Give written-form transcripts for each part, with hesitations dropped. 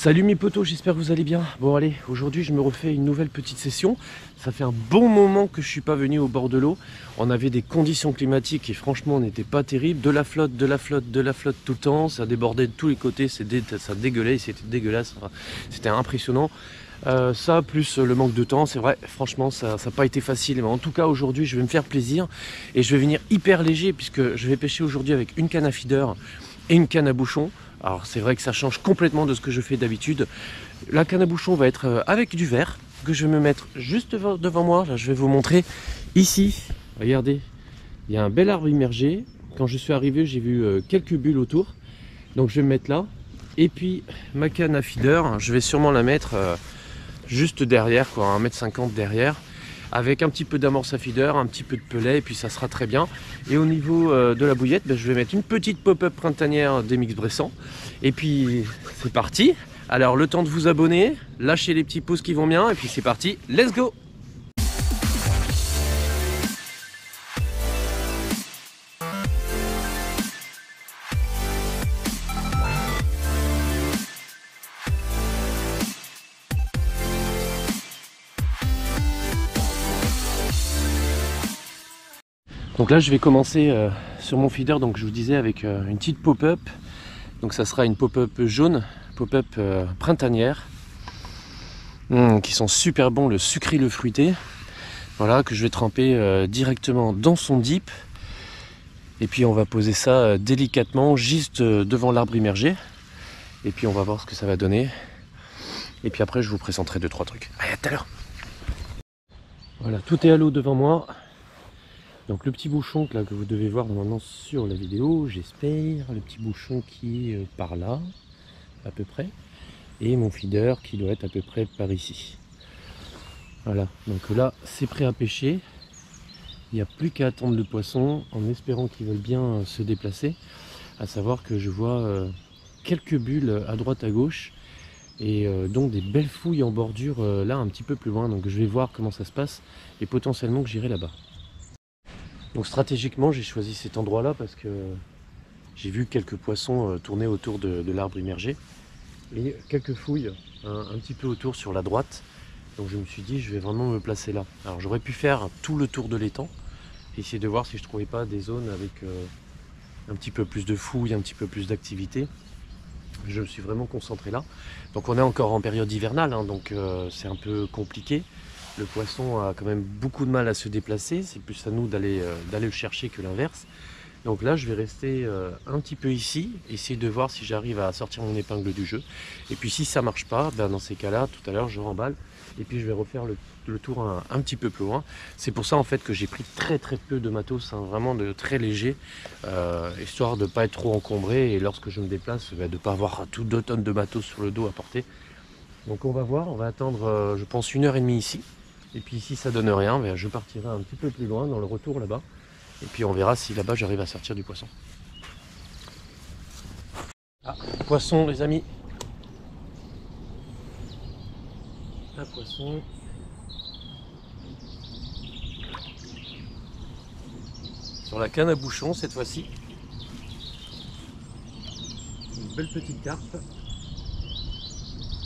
Salut mes potos, j'espère que vous allez bien. Bon allez, aujourd'hui je me refais une nouvelle petite session. Ça fait un bon moment que je suis pas venu au bord de l'eau. On avait des conditions climatiques et franchement on n'était pas terrible. De la flotte tout le temps. Ça débordait de tous les côtés, ça dégueulait, c'était dégueulasse. C'était impressionnant. Ça plus le manque de temps, c'est vrai, franchement ça n'a pas été facile. Mais en tout cas aujourd'hui je vais me faire plaisir et je vais venir hyper léger puisque je vais pêcher aujourd'hui avec une canne à feeder et une canne à bouchon. Alors c'est vrai que ça change complètement de ce que je fais d'habitude. La canne à bouchon va être avec du verre que je vais me mettre juste devant moi. Là je vais vous montrer ici. Regardez, il y a un bel arbre immergé. Quand je suis arrivé j'ai vu quelques bulles autour. Donc je vais me mettre là. Et puis ma canne à feeder, je vais sûrement la mettre juste derrière, quoi, 1,50 m derrière. Avec un petit peu d'amorce à feeder, un petit peu de pelet, et puis ça sera très bien. Et au niveau de la bouillette, je vais mettre une petpetite pop-up printanière d'Emix Bressan. Et puis c'est parti. Alors le temps de vous abonner, lâchez les petits pouces qui vont bien, et puis c'est parti, let's go! Donc là je vais commencer sur mon feeder, donc je vous disais avec une petite pop-up. Donc ça sera une pop-up jaune, pop-up printanière, qui sont super bons, le sucré, le fruité. Voilà, que je vais tremper directement dans son dip. Et puis on va poser ça délicatement juste devant l'arbre immergé. Et puis on va voir ce que ça va donner. Et puis après je vous présenterai 2-3 trucs. Allez, à tout à l'heure. Voilà, tout est à l'eau devant moi. Donc le petit bouchon là, que vous devez voir normalement sur la vidéo, j'espère, le petit bouchon qui est par là, à peu près, et mon feeder qui doit être à peu près par ici. Voilà, donc là c'est prêt à pêcher, il n'y a plus qu'à attendre le poisson en espérant qu'ils veulent bien se déplacer, à savoir que je vois quelques bulles à droite à gauche, et donc des belles fouilles en bordure là un petit peu plus loin, donc je vais voir comment ça se passe, et potentiellement que j'irai là-bas. Donc stratégiquement j'ai choisi cet endroit là parce que j'ai vu quelques poissons tourner autour de l'arbre immergé et quelques fouilles un petit peu autour sur la droite. Donc je me suis dit je vais vraiment me placer là. Alors j'aurais pu faire tout le tour de l'étang, essayer de voir si je trouvais pas des zones avec un petit peu plus de fouilles, un petit peu plus d'activité. Je me suis vraiment concentré là. Donc on est encore en période hivernale, hein, donc c'est un peu compliqué. Le poisson a quand même beaucoup de mal à se déplacer, c'est plus à nous d'aller le chercher que l'inverse. Donc là je vais rester un petit peu ici, essayer de voir si j'arrive à sortir mon épingle du jeu. Et puis si ça marche pas, dans ces cas-là, tout à l'heure je remballe et puis je vais refaire le tour un petit peu plus loin. C'est pour ça en fait que j'ai pris très peu de matos, hein, vraiment de très léger, histoire de ne pas être trop encombré et lorsque je me déplace, de ne pas avoir tout 2 tonnes de matos sur le dos à porter. Donc on va voir, on va attendre je pense 1h30 ici. Et puis si ça donne rien, je partirai un petit peu plus loin dans le retour là-bas. Et puis on verra si là-bas j'arrive à sortir du poisson. Ah, poisson les amis. Un poisson. Sur la canne à bouchon cette fois-ci. Une belle petite carpe.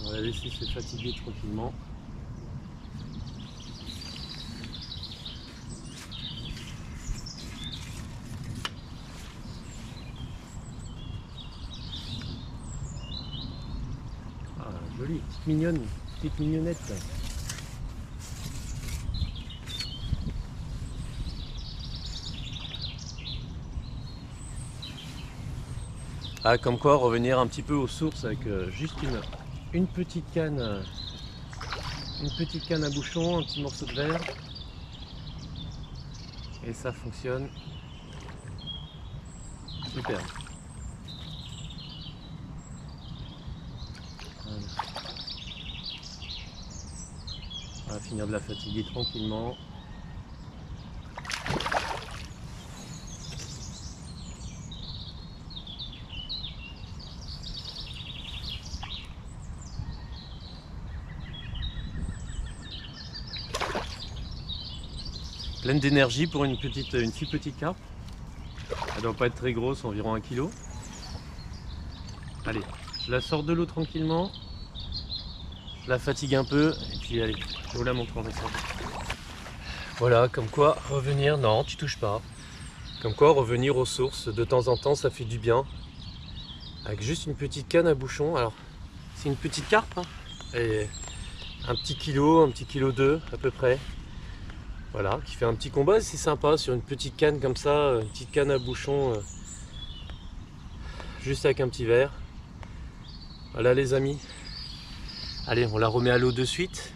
On va la laisser se fatiguer tranquillement. Jolie, petite mignonnette. Ah, comme quoi revenir un petit peu aux sources avec juste une petite canne à bouchon, un petit morceau de verre. Et ça fonctionne super. Voilà. On va finir de la fatiguer tranquillement. Pleine d'énergie pour une si petite carpe. Elle doit pas être très grosse, environ 1 kg. Allez, je la sors de l'eau tranquillement. la fatigue un peu, et puis allez, je vous la montre en descendant. Voilà, comme quoi revenir, non tu touches pas, comme quoi revenir aux sources de temps en temps ça fait du bien, avec juste une petite canne à bouchon. Alors c'est une petite carpe, hein, et un petit kilo 2 à peu près, voilà, qui fait un petit combat, c'est sympa sur une petite canne comme ça, une petite canne à bouchon, juste avec un petit verre. Voilà les amis, allez on la remet à l'eau de suite,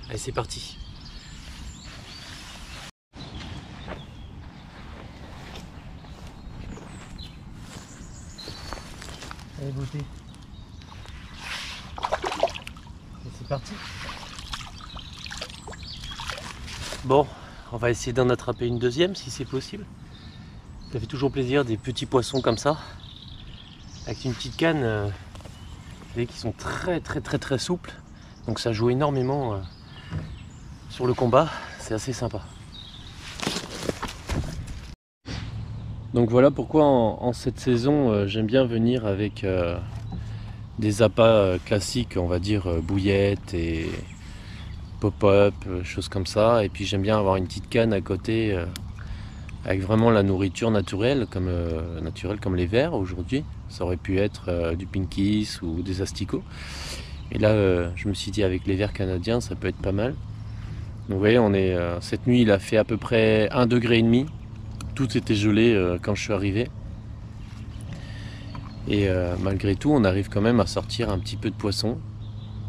allez c'est parti. Allez beauté, c'est parti. Bon, on va essayer d'en attraper une deuxième si c'est possible. Ça fait toujours plaisir des petits poissons comme ça, avec une petite canne, vous voyez, qui sont très souples, donc ça joue énormément sur le combat, c'est assez sympa. Donc voilà pourquoi en cette saison j'aime bien venir avec des appâts classiques, on va dire bouillettes et pop-up, choses comme ça, et puis j'aime bien avoir une petite canne à côté avec vraiment la nourriture naturelle comme les vers aujourd'hui. Ça aurait pu être du pinkies ou des asticots, et là je me suis dit avec les vers canadiens ça peut être pas mal. Donc vous voyez, cette nuit il a fait à peu près 1,5 degré, tout était gelé quand je suis arrivé, et malgré tout on arrive quand même à sortir un petit peu de poisson.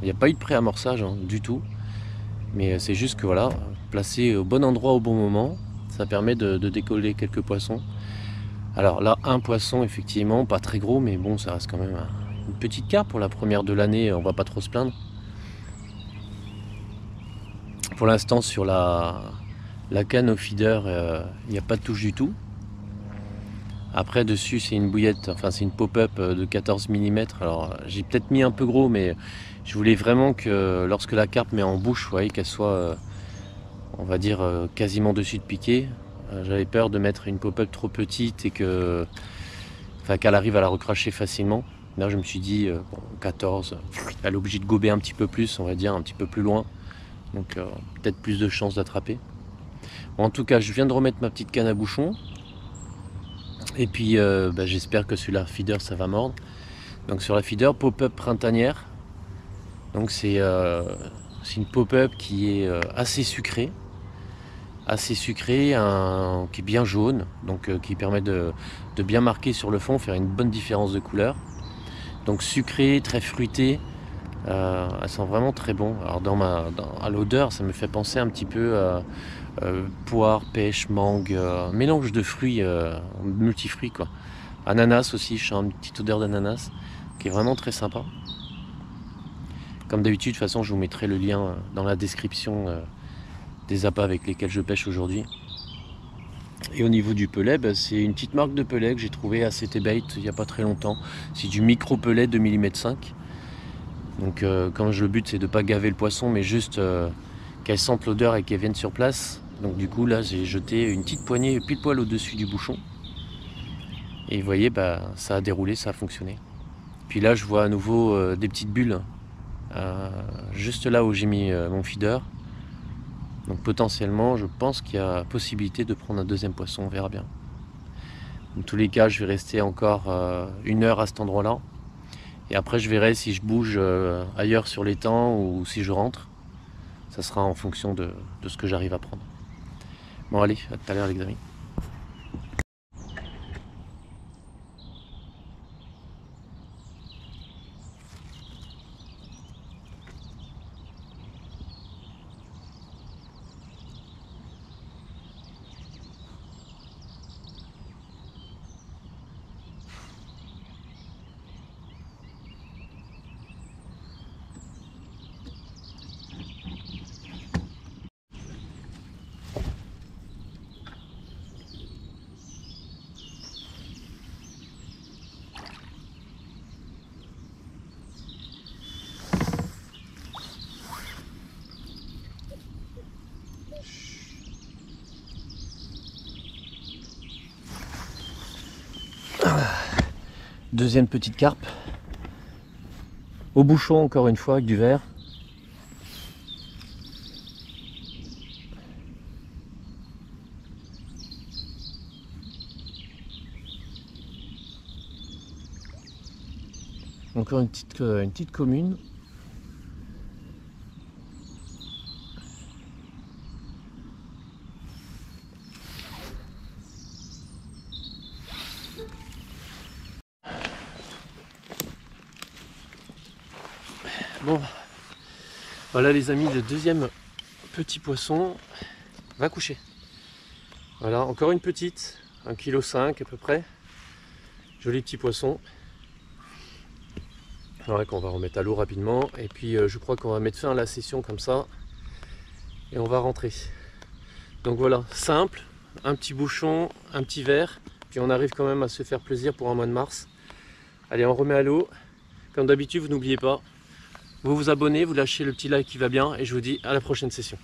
Il n'y a pas eu de pré-amorçage hein, du tout, mais c'est juste que voilà, placé au bon endroit au bon moment, ça permet de décoller quelques poissons. Alors là, un poisson effectivement, pas très gros, mais bon, ça reste quand même une petite carpe pour la première de l'année, on va pas trop se plaindre. Pour l'instant sur la canne au feeder, il n'y a pas de touche du tout. Après dessus c'est une bouillette, enfin c'est une pop-up de 14 mm. Alors j'ai peut-être mis un peu gros, mais je voulais vraiment que lorsque la carpe met en bouche, vous voyez, qu'elle soit on va dire quasiment dessus de piqué. J'avais peur de mettre une pop-up trop petite et qu'elle arrive à la recracher facilement. Là je me suis dit bon, 14, elle est obligée de gober un petit peu plus, on va dire un petit peu plus loin, donc peut-être plus de chances d'attraper. Bon, en tout cas je viens de remettre ma petite canne à bouchon, et puis j'espère que sur la feeder ça va mordre. Donc sur la feeder pop-up printanière, donc c'est une pop-up qui est assez sucrée, qui est bien jaune, donc qui permet de bien marquer sur le fond, faire une bonne différence de couleur. Donc sucré, très fruité, elles sont vraiment très bon. Alors à l'odeur, ça me fait penser un petit peu à poire, pêche, mangue, mélange de fruits, multifruits quoi. Ananas aussi, je sens une petite odeur d'ananas qui est vraiment très sympa. Comme d'habitude, de toute façon, je vous mettrai le lien dans la description des appâts avec lesquels je pêche aujourd'hui. Et au niveau du pelet, c'est une petite marque de pelet que j'ai trouvé à CTBait il n'y a pas très longtemps. C'est du micro pelet 2,5 mm. Donc quand le but c'est de ne pas gaver le poisson, mais juste qu'elle sente l'odeur et qu'elle vienne sur place. Donc du coup là j'ai jeté une petite poignée pile poil au-dessus du bouchon. Et vous voyez, ça a déroulé, ça a fonctionné. Puis là je vois à nouveau des petites bulles juste là où j'ai mis mon feeder. Donc potentiellement, je pense qu'il y a possibilité de prendre un deuxième poisson, on verra bien. Dans tous les cas, je vais rester encore 1 heure à cet endroit-là. Et après, je verrai si je bouge ailleurs sur l'étang ou si je rentre. Ça sera en fonction de ce que j'arrive à prendre. Bon allez, à tout à l'heure les amis. Deuxième petite carpe. au bouchon encore une fois avec du verre. Encore une petite commune. Bon, voilà les amis, le deuxième petit poisson va coucher. Voilà, encore une petite, 1,5 kg à peu près. Joli petit poisson. Ouais, qu'on va remettre à l'eau rapidement. Et puis je crois qu'on va mettre fin à la session comme ça. Et on va rentrer. Donc voilà, simple, un petit bouchon, un petit verre. Puis on arrive quand même à se faire plaisir pour un mois de mars. Allez, on remet à l'eau. Comme d'habitude, vous n'oubliez pas, vous vous abonnez, vous lâchez le petit like qui va bien. Et je vous dis à la prochaine session.